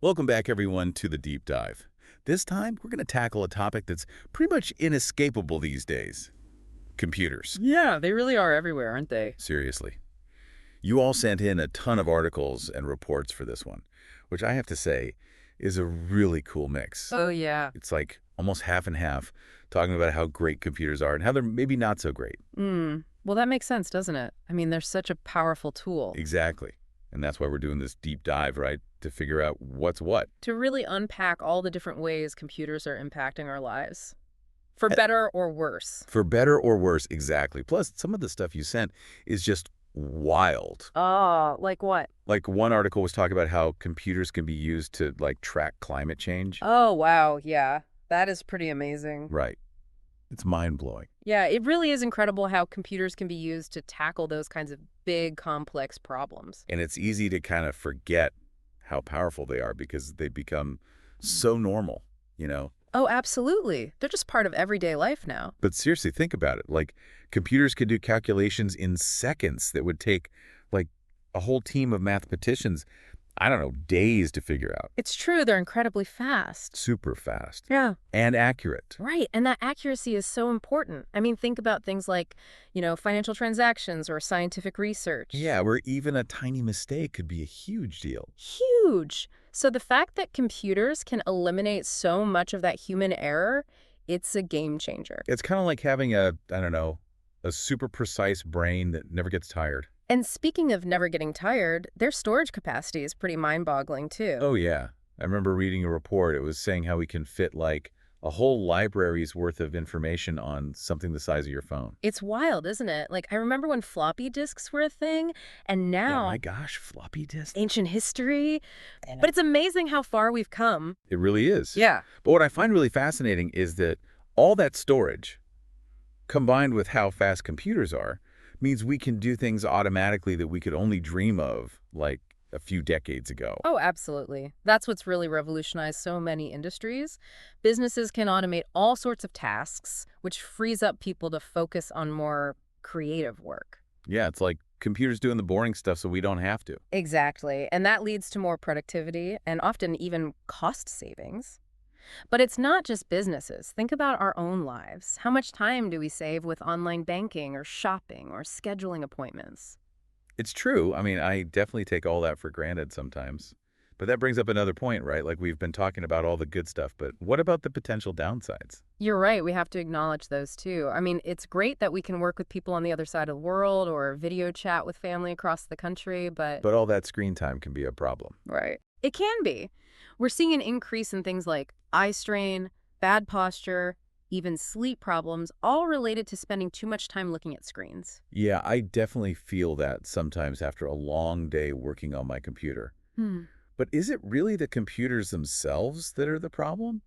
Welcome back, everyone, to the Deep Dive. This time, we're going to tackle a topic that's pretty much inescapable these days. Computers. Yeah, they really are everywhere, aren't they? Seriously. You all sent in a ton of articles and reports for this one, which I have to say is a really cool mix. Oh, yeah. It's like almost half and half, talking about how great computers are and how they're maybe not so great. Well, that makes sense, doesn't it? I mean, they're such a powerful tool. Exactly. And that's why we're doing this deep dive, right? To figure out what's what. To really unpack all the different ways computers are impacting our lives. For better or worse. For better or worse, exactly. Plus, some of the stuff you sent is just wild. Oh, like what? Like one article was talking about how computers can be used to like track climate change. Oh, wow, yeah. That is pretty amazing. Right. It's mind-blowing. Yeah, it really is incredible how computers can be used to tackle those kinds of big, complex problems. And it's easy to kind of forget how powerful they are because they become so normal, you know? Oh, absolutely. They're just part of everyday life now. But seriously, think about it. Like, computers could do calculations in seconds that would take, like, a whole team of mathematicians, I don't know, days to figure out. It's true, they're incredibly fast. Super fast. Yeah. And accurate. Right, and that accuracy is so important. I mean, think about things like, financial transactions or scientific research. Yeah, where even a tiny mistake could be a huge deal. Huge. So the fact that computers can eliminate so much of that human error, it's a game changer. It's kind of like having a, I don't know, a super precise brain that never gets tired. And speaking of never getting tired, their storage capacity is pretty mind-boggling, too. Oh, yeah. I remember reading a report. It was saying how we can fit, like, a whole library's worth of information on something the size of your phone. It's wild, isn't it? Like, I remember when floppy disks were a thing, and Yeah, now my gosh, floppy disk. ancient history. But it's amazing how far we've come. It really is. Yeah. But what I find really fascinating is that all that storage, combined with how fast computers are, means we can do things automatically that we could only dream of, like, a few decades ago. Oh, absolutely. That's what's really revolutionized so many industries. Businesses can automate all sorts of tasks, which frees up people to focus on more creative work. Yeah, it's like computers doing the boring stuff so we don't have to. Exactly. And that leads to more productivity and often even cost savings. But it's not just businesses. Think about our own lives. How much time do we save with online banking or shopping or scheduling appointments? It's true. I mean, I definitely take all that for granted sometimes. But that brings up another point, right? Like we've been talking about all the good stuff, but what about the potential downsides? You're right. We have to acknowledge those too. I mean, it's great that we can work with people on the other side of the world or video chat with family across the country, but... But all that screen time can be a problem. Right. It can be. We're seeing an increase in things like eye strain, bad posture, even sleep problems, all related to spending too much time looking at screens. Yeah, I definitely feel that sometimes after a long day working on my computer. But is it really the computers themselves that are the problem?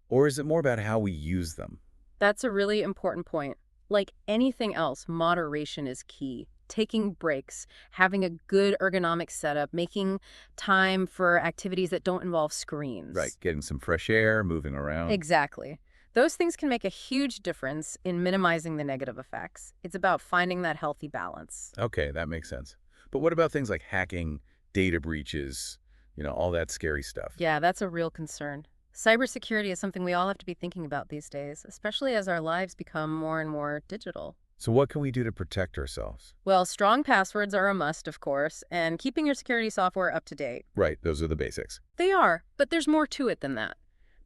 Or is it more about how we use them? That's a really important point. Like anything else, moderation is key. Taking breaks, having a good ergonomic setup, making time for activities that don't involve screens. Right, getting some fresh air, moving around. Exactly. Those things can make a huge difference in minimizing the negative effects. It's about finding that healthy balance. Okay, that makes sense. But what about things like hacking, data breaches, all that scary stuff? Yeah, that's a real concern. Cybersecurity is something we all have to be thinking about these days, especially as our lives become more and more digital. So what can we do to protect ourselves? Well, strong passwords are a must, of course, and keeping your security software up to date. Right, those are the basics. They are, but there's more to it than that.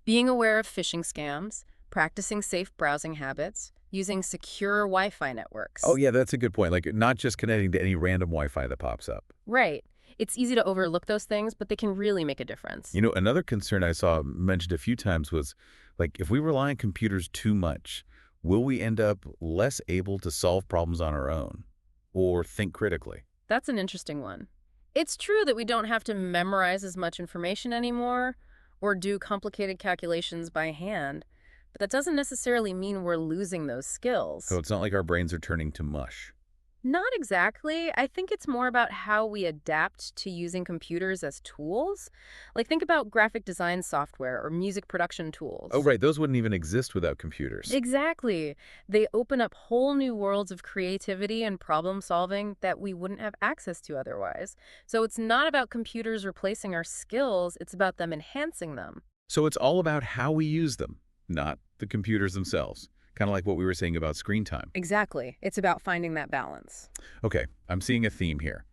Being aware of phishing scams, practicing safe browsing habits, using secure Wi-Fi networks. Oh, yeah, that's a good point. Like, not just connecting to any random Wi-Fi that pops up. Right. It's easy to overlook those things, but they can really make a difference. Another concern I saw mentioned a few times was, like, if we rely on computers too much, will we end up less able to solve problems on our own or think critically? That's an interesting one. It's true that we don't have to memorize as much information anymore or do complicated calculations by hand, but that doesn't necessarily mean we're losing those skills. So it's not like our brains are turning to mush. Not exactly. I think it's more about how we adapt to using computers as tools. Like, think about graphic design software or music production Oh, tools. right. Those wouldn't even exist without computers. Exactly. They open up whole new worlds of creativity and problem solving that we wouldn't have access to otherwise. So it's not about computers replacing our skills, it's about them enhancing them. So it's all about how we use them, not the computers themselves. Kind of like what we were saying about screen time. Exactly. It's about finding that balance. Okay, I'm seeing a theme here.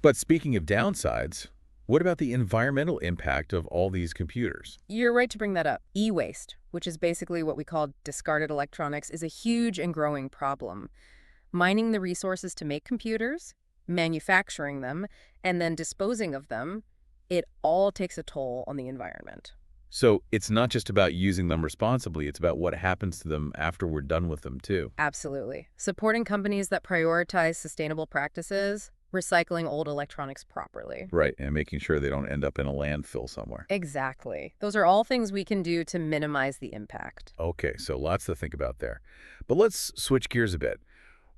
But speaking of downsides, what about the environmental impact of all these computers? You're right to bring that up. E-waste, which is basically what we call discarded electronics, is a huge and growing problem. Mining the resources to make computers, manufacturing them, and then disposing of them, it all takes a toll on the environment. So it's not just about using them responsibly, it's about what happens to them after we're done with them, too. Absolutely. Supporting companies that prioritize sustainable practices, recycling old electronics properly. Right, and making sure they don't end up in a landfill somewhere. Exactly. Those are all things we can do to minimize the impact. Okay, so lots to think about there. But let's switch gears a bit.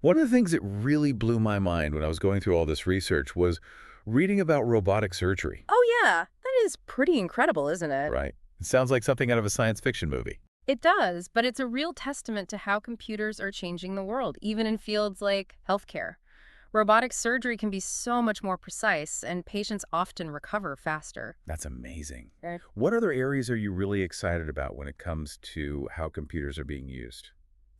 One of the things that really blew my mind when I was going through all this research was reading about robotic surgery. Oh, yeah. That is pretty incredible, isn't it? Right. It sounds like something out of a science fiction movie. It does, but it's a real testament to how computers are changing the world, even in fields like healthcare. Robotic surgery can be so much more precise, and patients often recover faster. That's amazing. Okay. What other areas are you really excited about when it comes to how computers are being used?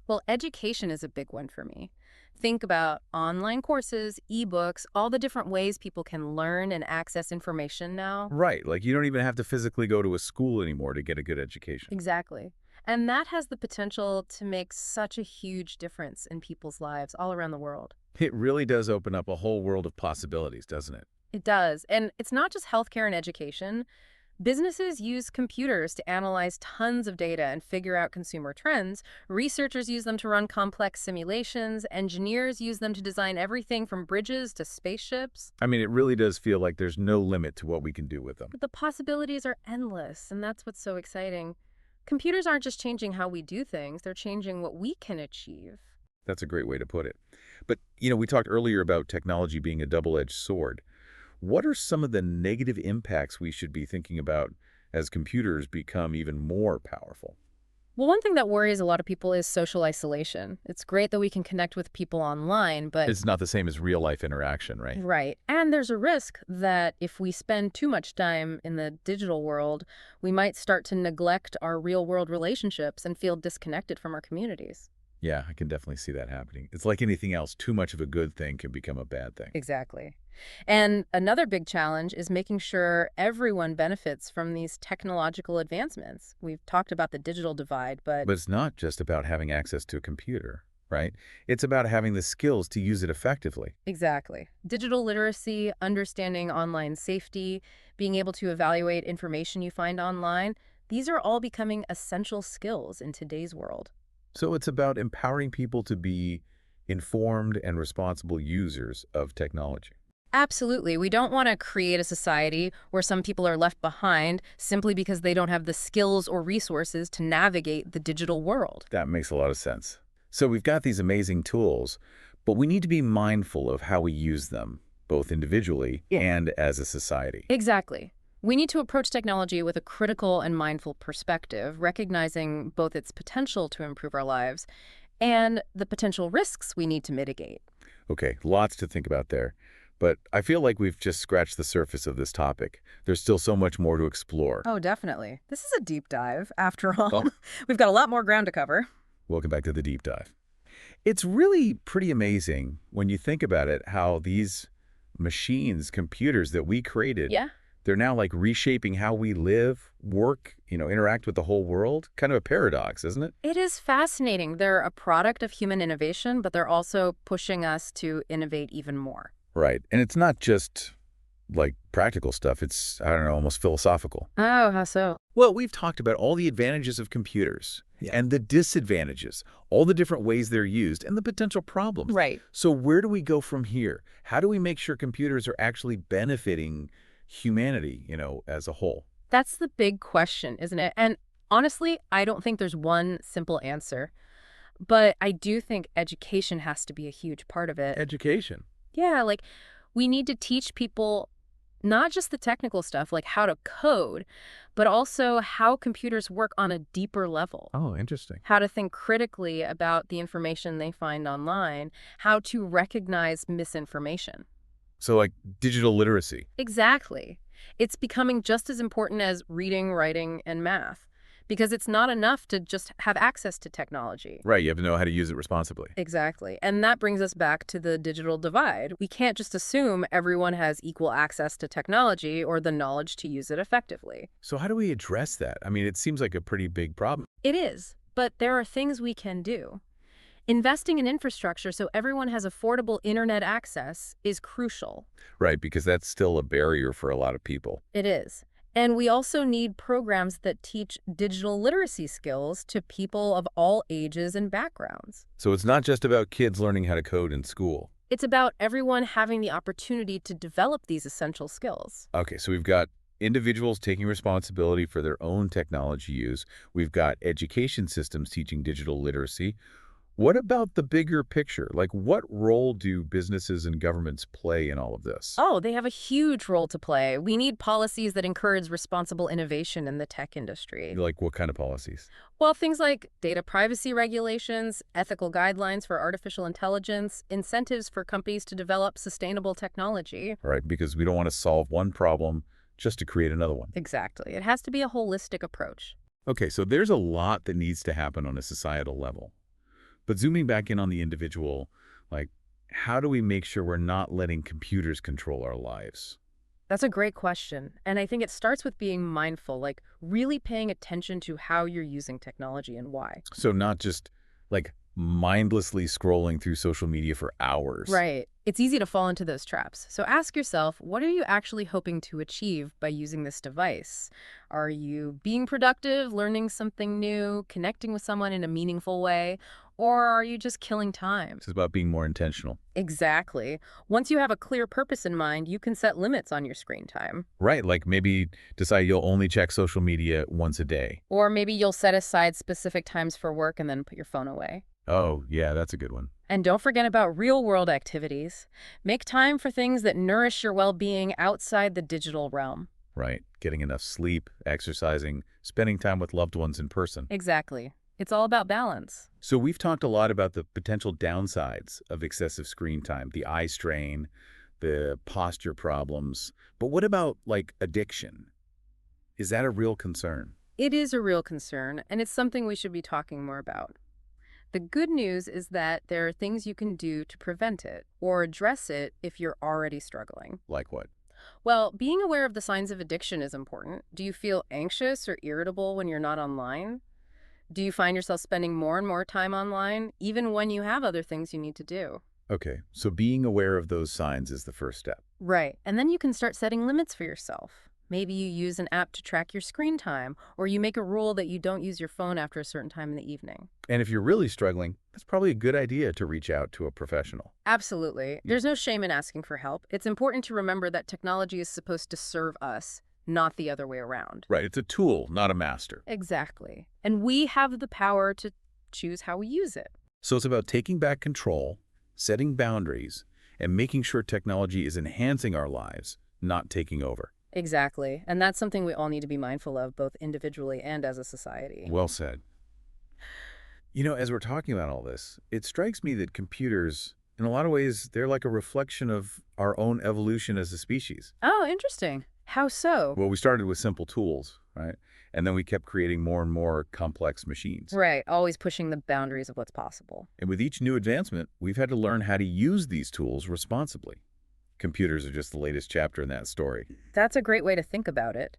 Well, education is a big one for me. Think about online courses, ebooks, all the different ways people can learn and access information now. Right, like you don't even have to physically go to a school anymore to get a good education. Exactly. And that has the potential to make such a huge difference in people's lives all around the world. It really does open up a whole world of possibilities, doesn't it? It does. And it's not just healthcare and education. Businesses use computers to analyze tons of data and figure out consumer trends. Researchers use them to run complex simulations. Engineers use them to design everything from bridges to spaceships. I mean, it really does feel like there's no limit to what we can do with them. But the possibilities are endless, and that's what's so exciting. Computers aren't just changing how we do things, they're changing what we can achieve. That's a great way to put it. But, we talked earlier about technology being a double-edged sword. What are some of the negative impacts we should be thinking about as computers become even more powerful? Well, one thing that worries a lot of people is social isolation. It's great that we can connect with people online, but It's not the same as real-life interaction, right? right. And there's a risk that if we spend too much time in the digital world, we might start to neglect our real-world relationships and feel disconnected from our communities. Yeah, I can definitely see that happening. It's like anything else. Too much of a good thing can become a bad thing. Exactly. And another big challenge is making sure everyone benefits from these technological advancements. We've talked about the digital divide, but But it's not just about having access to a computer, right? It's about having the skills to use it effectively. exactly. Digital literacy, understanding online safety, being able to evaluate information you find online, these are all becoming essential skills in today's world. So it's about empowering people to be informed and responsible users of technology. Absolutely. We don't want to create a society where some people are left behind simply because they don't have the skills or resources to navigate the digital world. That makes a lot of sense. So we've got these amazing tools, but we need to be mindful of how we use them, both individually and as a society. Exactly. We need to approach technology with a critical and mindful perspective, recognizing both its potential to improve our lives and the potential risks we need to mitigate. Okay, lots to think about there. But I feel like we've just scratched the surface of this topic. There's still so much more to explore. Oh, definitely. This is a deep dive, after all. Oh. We've got a lot more ground to cover. Welcome back to the deep dive. It's really pretty amazing when you think about it, how these machines, computers that we created, Yeah. they're now like reshaping how we live, work, interact with the whole world. Kind of a paradox, isn't it? It is fascinating. They're a product of human innovation, but they're also pushing us to innovate even more. Right. And it's not just like practical stuff. It's, I don't know, almost philosophical. Oh, how so? Well, we've talked about all the advantages of computers and the disadvantages, all the different ways they're used and the potential problems. Right. So where do we go from here? How do we make sure computers are actually benefiting humanity, as a whole? That's the big question, isn't it? And honestly, I don't think there's one simple answer. But I do think education has to be a huge part of it. Education. Yeah, like we need to teach people not just the technical stuff, like how to code, but also how computers work on a deeper level. Oh, interesting. How to think critically about the information they find online, how to recognize misinformation. So like digital literacy. Exactly. It's becoming just as important as reading, writing, and math, because it's not enough to just have access to technology. Right, you have to know how to use it responsibly. Exactly. And that brings us back to the digital divide. We can't just assume everyone has equal access to technology or the knowledge to use it effectively. So how do we address that? I mean, it seems like a pretty big problem. It is, but there are things we can do. Investing in infrastructure so everyone has affordable internet access is crucial. Right, because that's still a barrier for a lot of people. It is. And we also need programs that teach digital literacy skills to people of all ages and backgrounds. So it's not just about kids learning how to code in school. It's about everyone having the opportunity to develop these essential skills. Okay, so we've got individuals taking responsibility for their own technology use. We've got education systems teaching digital literacy. What about the bigger picture? Like, what role do businesses and governments play in all of this? Oh, they have a huge role to play. We need policies that encourage responsible innovation in the tech industry. Like, what kind of policies? Well, things like data privacy regulations, ethical guidelines for artificial intelligence, incentives for companies to develop sustainable technology. Right, because we don't want to solve one problem just to create another one. Exactly. It has to be a holistic approach. Okay, so there's a lot that needs to happen on a societal level. But zooming back in on the individual, like, how do we make sure we're not letting computers control our lives? That's a great question. And I think it starts with being mindful, like really paying attention to how you're using technology and why. So not just, like, mindlessly scrolling through social media for hours. Right. It's easy to fall into those traps. So ask yourself, what are you actually hoping to achieve by using this device? Are you being productive, learning something new, connecting with someone in a meaningful way? Or are you just killing time? This is about being more intentional. Exactly. Once you have a clear purpose in mind, you can set limits on your screen time. Right, like maybe decide you'll only check social media once a day. Or maybe you'll set aside specific times for work and then put your phone away. Oh, yeah, that's a good one. And don't forget about real-world activities. Make time for things that nourish your well-being outside the digital realm. Right, getting enough sleep, exercising, spending time with loved ones in person. Exactly. It's all about balance. So we've talked a lot about the potential downsides of excessive screen time, the eye strain, the posture problems. But what about, like, addiction? Is that a real concern? It is a real concern, and it's something we should be talking more about. The good news is that there are things you can do to prevent it or address it if you're already struggling. Like what? Well, being aware of the signs of addiction is important. Do you feel anxious or irritable when you're not online? Do you find yourself spending more and more time online, even when you have other things you need to do? Okay, so being aware of those signs is the first step. Right. And then you can start setting limits for yourself. Maybe you use an app to track your screen time, or you make a rule that you don't use your phone after a certain time in the evening. And if you're really struggling, that's probably a good idea to reach out to a professional. Absolutely. There's no shame in asking for help. It's important to remember that technology is supposed to serve us, not the other way around. Right, it's a tool, not a master. Exactly. And we have the power to choose how we use it. So it's about taking back control, setting boundaries, and making sure technology is enhancing our lives, not taking over. Exactly. And that's something we all need to be mindful of, both individually and as a society. Well said. You know, as we're talking about all this, it strikes me that computers, in a lot of ways, they're like a reflection of our own evolution as a species. Oh, interesting. How so? Well, we started with simple tools, right? And then we kept creating more and more complex machines. Right. Always pushing the boundaries of what's possible. And with each new advancement, we've had to learn how to use these tools responsibly. Computers are just the latest chapter in that story. That's a great way to think about it.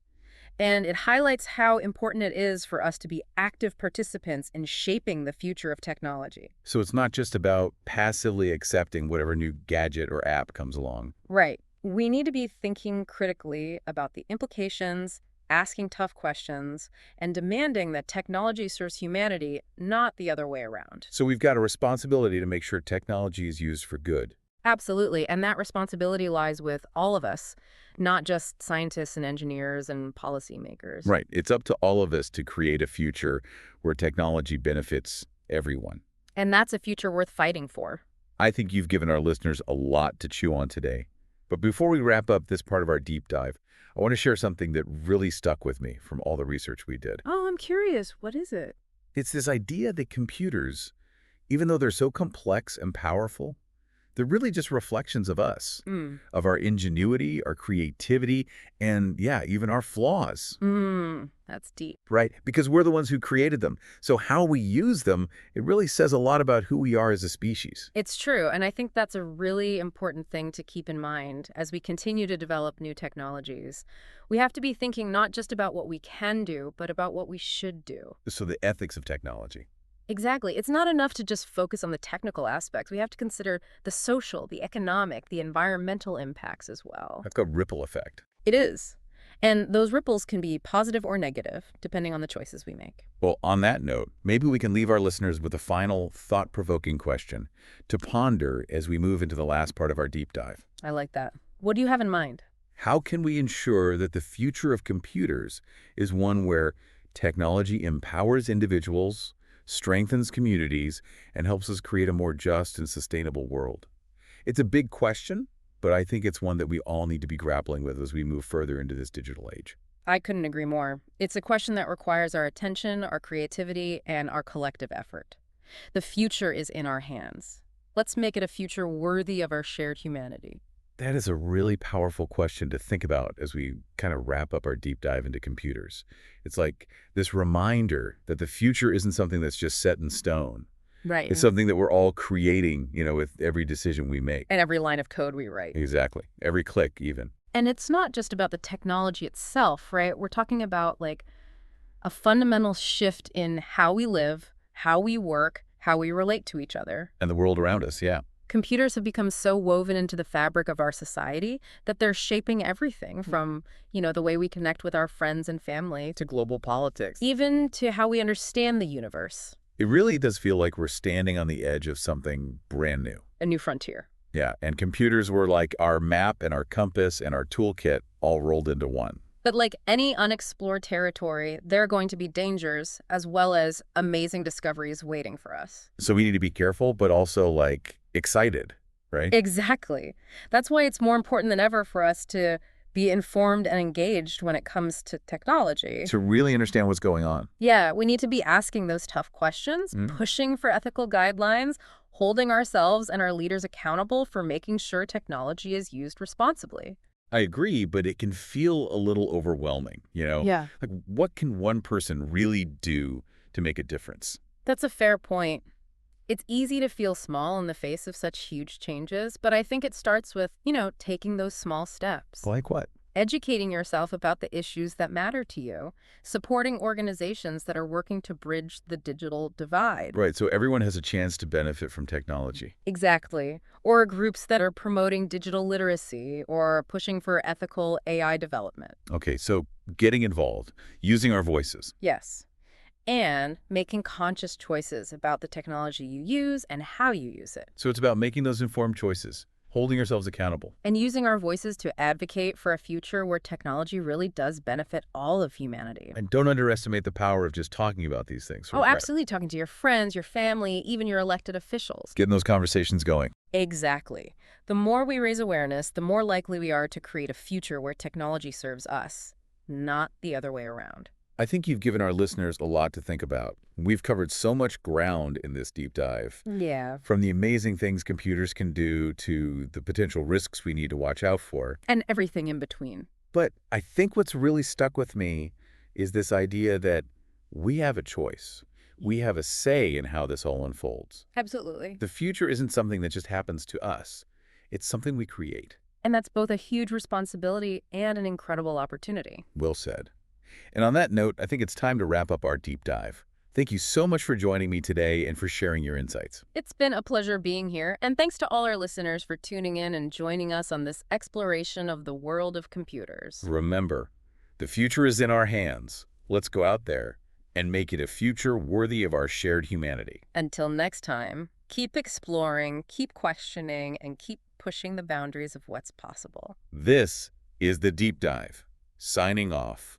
And it highlights how important it is for us to be active participants in shaping the future of technology. So it's not just about passively accepting whatever new gadget or app comes along. Right. We need to be thinking critically about the implications, asking tough questions, and demanding that technology serves humanity, not the other way around. So we've got a responsibility to make sure technology is used for good. Absolutely. And that responsibility lies with all of us, not just scientists and engineers and policymakers. Right. It's up to all of us to create a future where technology benefits everyone. And that's a future worth fighting for. I think you've given our listeners a lot to chew on today. But before we wrap up this part of our deep dive, I want to share something that really stuck with me from all the research we did. Oh, I'm curious. What is it? It's this idea that computers, even though they're so complex and powerful, they're really just reflections of us, of our ingenuity, our creativity, and yeah, even our flaws, That's deep. right? Because we're the ones who created them. So how we use them, it really says a lot about who we are as a species. It's true, and I think that's a really important thing to keep in mind as we continue to develop new technologies. We have to be thinking not just about what we can do, but about what we should do. So the ethics of technology. Exactly. It's not enough to just focus on the technical aspects. We have to consider the social, the economic, the environmental impacts as well. That's got ripple effect. It is. And those ripples can be positive or negative, depending on the choices we make. Well, on that note, maybe we can leave our listeners with a final thought-provoking question to ponder as we move into the last part of our deep dive. I like that. What do you have in mind? How can we ensure that the future of computers is one where technology empowers individuals, strengthens communities, and helps us create a more just and sustainable world? It's a big question, but I think it's one that we all need to be grappling with as we move further into this digital age. I couldn't agree more. It's a question that requires our attention, our creativity, and our collective effort. The future is in our hands. Let's make it a future worthy of our shared humanity. That is a really powerful question to think about as we kind of wrap up our deep dive into computers. It's like this reminder that the future isn't something that's just set in stone. Right. It's something that we're all creating, with every decision we make. And every line of code we write. Exactly. Every click, even. And it's not just about the technology itself, right? We're talking about like a fundamental shift in how we live, how we work, how we relate to each other. And the world around us, yeah. Computers have become so woven into the fabric of our society that they're shaping everything from, the way we connect with our friends and family To global politics. even to how we understand the universe. It really does feel like we're standing on the edge of something brand new. A new frontier. Yeah, and computers were like our map and our compass and our toolkit all rolled into one. But like any unexplored territory, there are going to be dangers as well as amazing discoveries waiting for us. So we need to be careful, but also excited, right? Exactly. That's why it's more important than ever for us to be informed and engaged when it comes to technology. To really understand what's going on. Yeah, we need to be asking those tough questions, pushing for ethical guidelines, holding ourselves and our leaders accountable for making sure technology is used responsibly. I agree, but it can feel a little overwhelming, Yeah. Like, what can one person really do to make a difference? That's a fair point. It's easy to feel small in the face of such huge changes, but I think it starts with, taking those small steps. Like what? Educating yourself about the issues that matter to you, supporting organizations that are working to bridge the digital divide. Right, so everyone has a chance to benefit from technology. Exactly. Or groups that are promoting digital literacy or pushing for ethical AI development. Okay, so getting involved, using our voices. Yes. And making conscious choices about the technology you use and how you use it. So it's about making those informed choices, holding ourselves accountable. And using our voices to advocate for a future where technology really does benefit all of humanity. And don't underestimate the power of just talking about these things. Oh, absolutely. Talking to your friends, your family, even your elected officials. Getting those conversations going. Exactly. The more we raise awareness, the more likely we are to create a future where technology serves us, not the other way around. I think you've given our listeners a lot to think about. We've covered so much ground in this deep dive. Yeah. From the amazing things computers can do to the potential risks we need to watch out for. And everything in between. But I think what's really stuck with me is this idea that we have a choice. We have a say in how this all unfolds. Absolutely. The future isn't something that just happens to us. It's something we create. And that's both a huge responsibility and an incredible opportunity. Well said. And on that note, I think it's time to wrap up our deep dive. Thank you so much for joining me today and for sharing your insights. It's been a pleasure being here, and thanks to all our listeners for tuning in and joining us on this exploration of the world of computers. Remember, the future is in our hands. Let's go out there and make it a future worthy of our shared humanity. Until next time, keep exploring, keep questioning, and keep pushing the boundaries of what's possible. This is The Deep Dive, signing off.